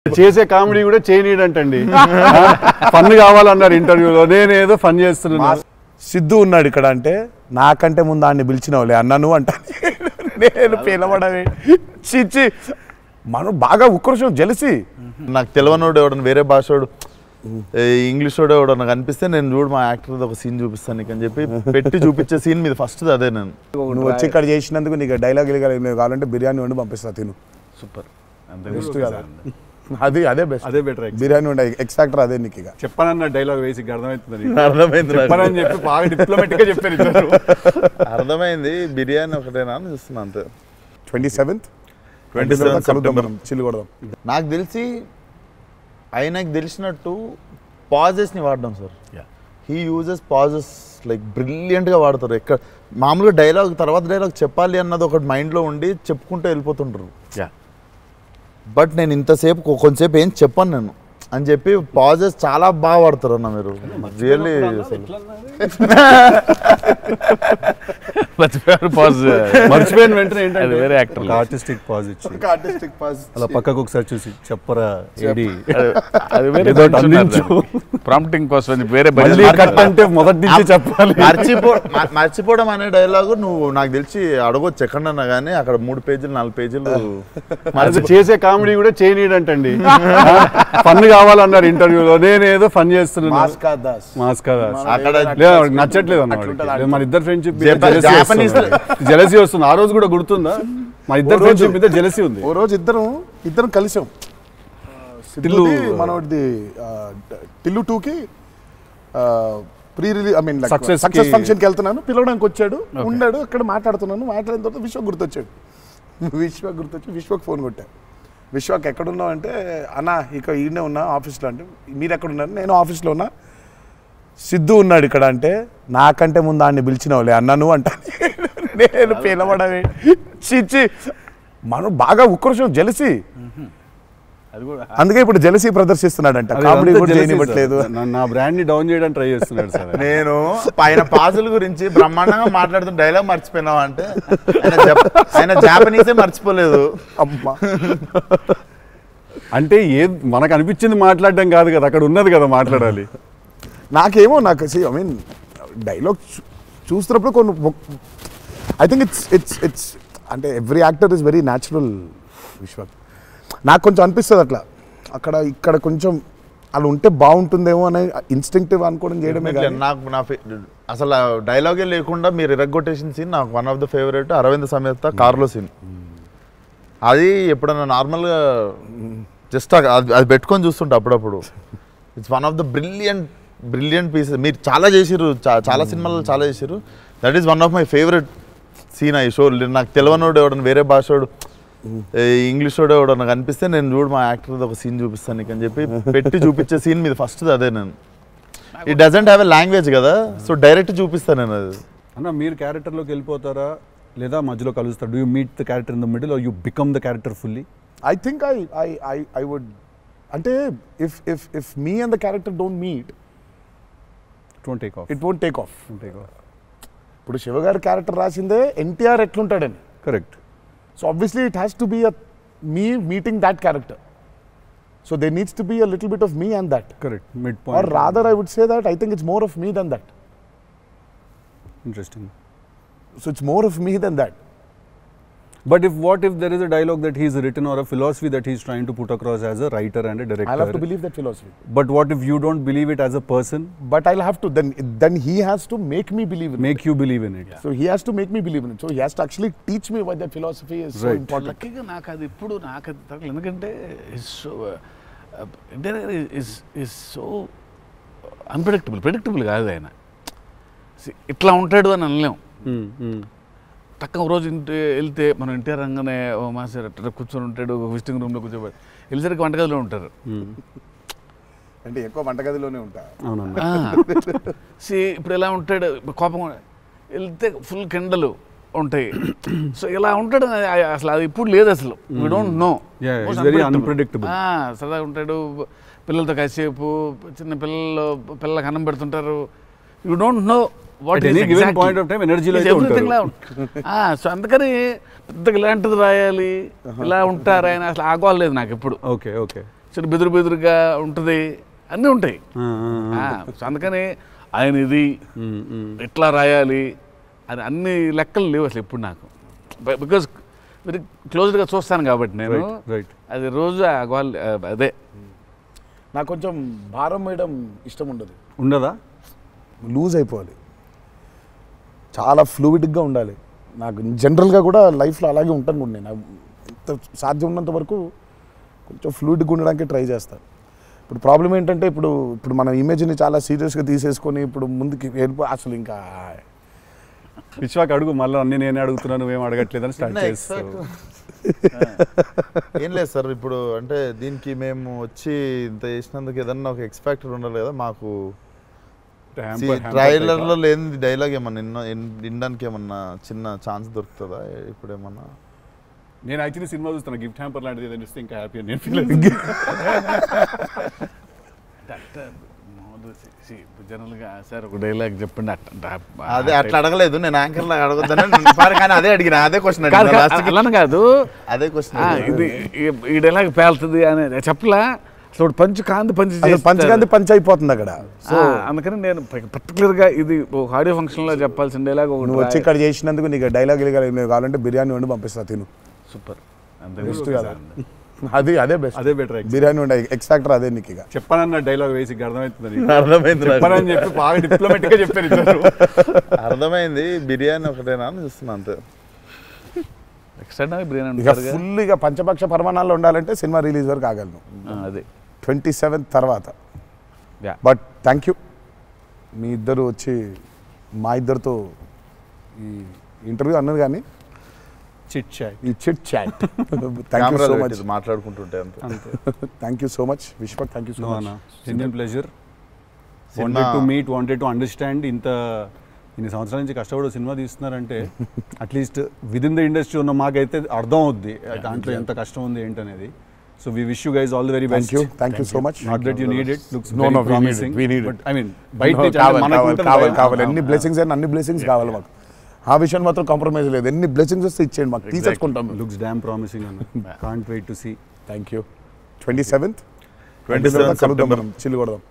చేసే కామెడీ కూడా చేయనీడంటండి. ఫన్ కావాలన్నారు ఇంటర్వ్యూలో, నేనేదో ఫన్ చేస్తున్నాను. సిద్ధు ఉన్నాడు ఇక్కడ అంటే నాకంటే ముందు ఆయన్ని పిలిచినవులే అన్నాను అంట. నేను పిలవడమే చిచ్చి మనం బాగా ఉక్రోషం జెలసీ. నాకు తెలియనోడు ఎవడన్నా వేరే భాషోడు ఇంగ్లీష్ వాడు ఎవడన్నా కనిపిస్తే నేను చూడు మా యాక్టర్ ఒక సీన్ చూపిస్తాను నీకు అని చెప్పి పెట్టి చూపించే సీన్ మీద ఫస్ట్ అదే. నేను నువ్వు వచ్చి ఇక్కడ చేసినందుకు నీకు డైలాగ్ కావాలంటే బిర్యానీ వండి పంపిస్తా తిను. సూపర్, అది అదే బెస్ట్, అదే బెటర్. బిర్యానీ వండి ఎక్స్ట్రాక్టర్ అదే నీకు. ఇక చెప్పనన్న డైలాగ్ వేసి అర్థమవుతుంది. అర్థమైంది చెప్పనని చెప్పి బాగా డిప్లొమాటిక్ గా చెప్పారు. అర్థమైంది. బిర్యానీ ఒకటేనా అని చూస్తున్నా అంతే. 27th చిల్లు కొడదాం. నాకు తెలిసి ఆయనకు తెలిసినట్టు పాజెస్ని వాడడం sir. He uses pauses like బ్రిలియంట్గా వాడతారు. ఎక్కడ మామూలుగా డైలాగ్ తర్వాత డైలాగ్ చెప్పాలి అన్నది ఒకటి మైండ్లో ఉండి చెప్పుకుంటూ వెళ్ళిపోతుంటారు. బట్ నేను ఇంతసేపు కొంచెంసేపు ఏం చెప్పాను నేను అని చెప్పి పాజెస్ చాలా బాగా వాడతారు అన్న మీరు. రియల్లీ మర్చిపోయిన వెంటనే ఏంటంటే వేరే యాక్టర్ ఆర్టిస్టిక్ పాజ్ ఇచ్చి అలా పక్కకు ఒకసారి చూసి చెప్పరా ఏడి ప్రాంప్టింగ్ కోసం వేరే కట్ అంటే మొదటి నుంచి చెప్పాలి. మర్చిపోవడం అనే డైలాగు నువ్వు నాకు తెలిసి అడగొచ్చు ఎక్కడన్నా కానీ అక్కడ 3 పేజీలు 4 పేజీలు చేసే కామెడీ కూడా చేయనీడంటండి. ఫన్ కావాలన్నారు ఇంటర్వ్యూలో, నేనేదో ఫన్ చేస్తున్నాను. అక్కడ నచ్చట్లేదు అన్నమాట. మన ఇద్దరు ఫ్రెండ్షిప్ జెలసీ వస్తుంది. ఆ రోజు కూడా గుర్తుందా? మా ఇద్దరు ఫ్రెండ్షిప్ మీద జెలసీ ఉంది. ఓ రోజు ఇద్దరం కలిసాం. మనది టిల్లు 2కి pre release I mean success ఫంక్షన్కి వెళ్తున్నాను. పిలవడానికి వచ్చాడు, ఉన్నాడు అక్కడ. మాట్లాడిన తర్వాత విశ్వక్ గుర్తొచ్చి విశ్వక్ ఫోన్ కొట్టాను. విశ్వక్ ఎక్కడున్నావు అంటే, అన్నా ఇక ఈయనే ఉన్నా ఆఫీస్లో. అంటే మీరు ఎక్కడున్నారు? నేను ఆఫీస్లో ఉన్నా. సిద్ధు ఉన్నాడు ఇక్కడ అంటే నాకంటే ముందు ఆయన్ని పిలిచినవులే అన్నాను అంట. నేను పిలవడమే చిచ్చి మనం బాగా ఉక్రోషం జెలసీ. అందుకే ఇప్పుడు జెలసీ ప్రదర్శిస్తున్నాడంట. కామెడీ కూడా చేయనివ్వట్లేదు. నా బ్రాండ్ ని డౌన్ చేయడానికి ట్రై చేస్తున్నాడు సార్. నేను పైన పాజుల గురించి బ్రహ్మాండంగా మాట్లాడుతున్న డైలాగ్ మర్చిపోయినావా అంటే ఆయన జాపనీసే మర్చిపోలేదు. అమ్మా అంటే మనకు అనిపించింది మాట్లాడడం కాదు కదా, అక్కడ ఉన్నది కదా మాట్లాడాలి. నాకేమో ఐ మీన్ డైలాగ్ చూస్తున్నప్పుడు కొన్ని ఐ థింక్ ఇట్స్ అంటే every actor is very natural. Vishwak నాకు కొంచెం అనిపిస్తుంది అట్లా అక్కడ ఇక్కడ కొంచెం అలా ఉంటే బాగుంటుందేమో అని ఇన్స్టింక్టివ్ అనుకోవడం చేయడమే. నాకు అసలు డైలాగే లేకుండా మీరు ఇరగ్గొట్టేసిన సీన్ నాకు one of the favourite. Aravind Sametha కార్లో సీన్. అది ఎప్పుడన్నా నార్మల్గా జస్ట్ అది పెట్టుకొని చూస్తుంటే అప్పుడప్పుడు it's one of the brilliant pieces. మీరు చాలా చేసిర్రు, చాలా సినిమాలు చాలా చేసిర్రు. That is one of my favourite scene I show. నాకు తెలియనోడు ఎవడన్నా వేరే భాషోడు ఇంగ్లీష్ వాడు ఎవడన్నా కనిపిస్తే నేను చూడు మా యాక్టర్ ఒక సీన్ చూపిస్తాను నీకు అని చెప్పి పెట్టి చూపించే సీన్ మీద ఫస్ట్ అదే. నేను it doesn't have a language కదా, సో డైరెక్ట్ చూపిస్తాను నేను. అది అన్న మీరు క్యారెక్టర్లోకి వెళ్ళిపోతారా లేదా మధ్యలో కలుస్తారు? Do you meet the character in the middle or you become the character fully? I think I would అంటే if me and the character don't meet it won't take off. ఇప్పుడు శివగారి క్యారెక్టర్ రాసిందే ఎన్టీఆర్ ఎట్లుంటాడని. Correct. So obviously it has to be me meeting that character. So there needs to be a little bit of me and that. Correct. Midpoint. Or rather I would say that I think it's more of me than that. Interesting. So it's more of me than that. But what if there is a dialogue that he's written or a philosophy that he's trying to put across as a writer and a director? I'll have to believe that philosophy. But what if you don't believe it as a person? But I'll have to, then he has to make me believe in it. Make you believe in it. Yeah. So he has to make me believe in it. So he has to actually teach me why that philosophy is so important. లక్కీగా నాకు అది ఇప్పుడు నాకు అది ఎందుకంటే is so predictable కాదు ఆయన. ఇట్లా ఉంటాడు అని అనలేం. తక్కువ రోజు వెళ్తే మనం ఎన్టీఆర్ రంగానే ఓ మాస్టర్ అట్లా కూర్చొని ఉంటాడు, విజిటింగ్ రూమ్లో కూర్చోబెట్టి వెళ్ళేసరికి వంటగదిలో ఉంటారు. అంటే ఎక్కువ వంటగదిలోనే ఉంటారు. ఇప్పుడు ఎలా ఉంటాడు, కోపం వెళ్తే ఫుల్ కెండలు ఉంటాయి. సో ఇలా ఉంటాడు అసలు. అది ఇప్పుడు లేదు అసలు. We don't know. సరదాగా ఉంటాడు, పిల్లలతో కాసేపు, చిన్న పిల్లలకు అన్నం పెడుతుంటారు. You don't know what is given point of time energy like everything so అందుకని పెద్దగా ఇలాంటిది రాయాలి ఇలా ఉంటారు ఆయన అసలు ఆగోలేదు నాకు ఎప్పుడు. ఓకే చిన్న బెదురుగా ఉంటుంది, అన్నీ ఉంటాయి. సో అందుకని ఆయన ఇది ఎట్లా రాయాలి అని అన్ని లెక్కలు లేవు అసలు ఎప్పుడు నాకు. బికాజ్ వెరీ క్లోజ్గా చూస్తాను కాబట్టి నేను అది రోజు అదే. నాకు కొంచెం భారం వేయడం ఇష్టం ఉండదా? లూజ్ అయిపోవాలి, చాలా ఫ్లూయిడ్గా ఉండాలి. నాకు జనరల్గా కూడా లైఫ్లో అలాగే ఉంటాను కూడా నేను. ఎంత సాధ్యం ఉన్నంత వరకు కొంచెం ఫ్లూయిడ్గా ఉండడానికి ట్రై చేస్తాను. ఇప్పుడు ప్రాబ్లం ఏంటంటే ఇప్పుడు మన ఇమేజ్ని చాలా సీరియస్గా తీసేసుకొని ఇప్పుడు ముందుకి వెళ్ళిపో అసలు ఇంకా విశ్వాక్ అడుగు మళ్ళీ అన్ని నేనే అడుగుతున్నాను, నువ్వేం అడగట్లేదని స్టార్ట్ చేస్తాను. ఏం లేదు సార్, ఇప్పుడు అంటే దీనికి మేము వచ్చి ఇంత చేసినందుకు ఏదన్నా ఒక ఎక్స్పెక్టర్ ఉండాలి కదా. మాకు ట్రైలర్లో లేని డైలాగ్ ఏమన్నా వినడానికి ఏమన్నా చిన్న ఛాన్స్ దొరుకుతుందా ఇప్పుడు ఏమన్నా? నేను యాక్చువల్లీ సినిమా చూస్తాను, గిఫ్ట్ హ్యాంపర్ లాంటిది ఏదైనా ఇస్తే ఇంకా హ్యాపీ అని నేను ఫీల్ జనరల్గా సార్ ఒక డైలాగ్ చెప్పండి అదే అట్లా అడగలేదు నేను, యాంకర్లా అడగొద్దని కానీ అదే అడిగిన, అదే క్వశ్చన్ అలా కాదు, అదే క్వశ్చన్. ఇది ఈ డైలాగ్ పేలుతుంది అని చెప్పలా. అసలు పంచ్ పంచ్ అయిపోతుంది అక్కడ. సో అందుకని నేను పర్టికులర్గా ఇది ఒక ఆడియో ఫంక్షన్లో చెప్పాల్సిన డైలాగ్ ఒకటి వచ్చి ఇక్కడ చేసినందుకు నీకు డైలాగ్ కావాలంటే బిర్యానీ వండి పంపిస్తా తిను. సూపర్, బెస్ట్ కదా అదే బెస్ట్, అదే బెటర్. బిర్యానీ వండి ఎక్స్ట్రాక్టర్ అదే నీకు ఇక చెప్పానన్న డైలాగ్ వేసి అర్థమవుతుంది అర్థమైంది చెప్పి బాగా డిప్లొమాటిక్ గా చెప్పారు. అర్థమైంది, బిర్యానీ ఒకటేనా అని చూస్తున్నా అంతే. ఇక ఫుల్ ఇక పంచపక్ష పరమాణాల్లో ఉండాలంటే సినిమా రిలీజ్ వరకు ఆగలను, అదే 27th తర్వాత. బట్ థ్యాంక్ యూ మీ ఇద్దరు వచ్చి మా ఇద్దరితో ఈ ఇంటర్వ్యూ అన్నది కానీ ఈ chit chat thank you so much మాట్లాడుకుంటుంటే అంతే. Thank you so much Vishwak, thank you so much. Genuine pleasure. Wanted to meet, wanted to understand. ఇన్ని సంవత్సరాల నుంచి కష్టపడి సినిమా తీస్తున్నారంటే at least with in the industry ఉన్న మాకైతే అర్థం అవుద్ది దాంట్లో ఎంత కష్టం ఉంది ఏంటనేది. So we wish you guys all the very best. Thank you so much. Not that you need it, looks no very promising. But I mean బయట నుంచి కావాలి ఎన్ని బ్లెస్సింగ్స్ అయినా అన్ని బ్లెస్సింగ్స్ కావాలి మాకు. ఆ విషయం మాత్రం కాంప్రమైజ్ లేదు, ఎన్ని బ్లెస్సింగ్స్ వస్తే ఇచ్చేయండి మాకు, తీసేసుకుంటాం. లుక్స్ డామ్ ప్రామిసింగ్ అన్న, can't wait to see. Thank you. 27th September చిల్లు కొడదాం.